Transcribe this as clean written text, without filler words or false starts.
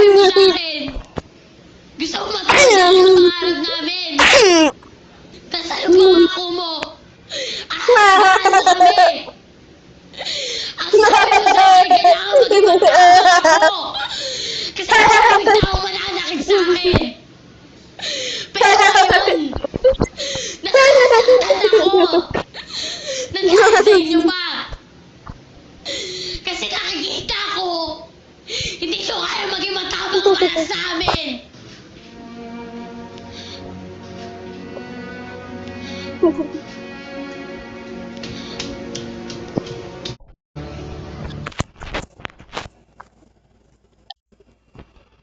gagawin mo sa akin? Gusto mo matapos ang pangarap namin? Tapos ano pangako mo? Aasahan mo kami! Ang sabi mo sa akin, kailangan maging matapos ako! Kasi maraming tao mananakit sa akin! Pero ngayon, nasasaktan ako! Nandiyan sa inyo pa! Kasi nakikita ko, hindi ko kaya maging matapos para sa amin!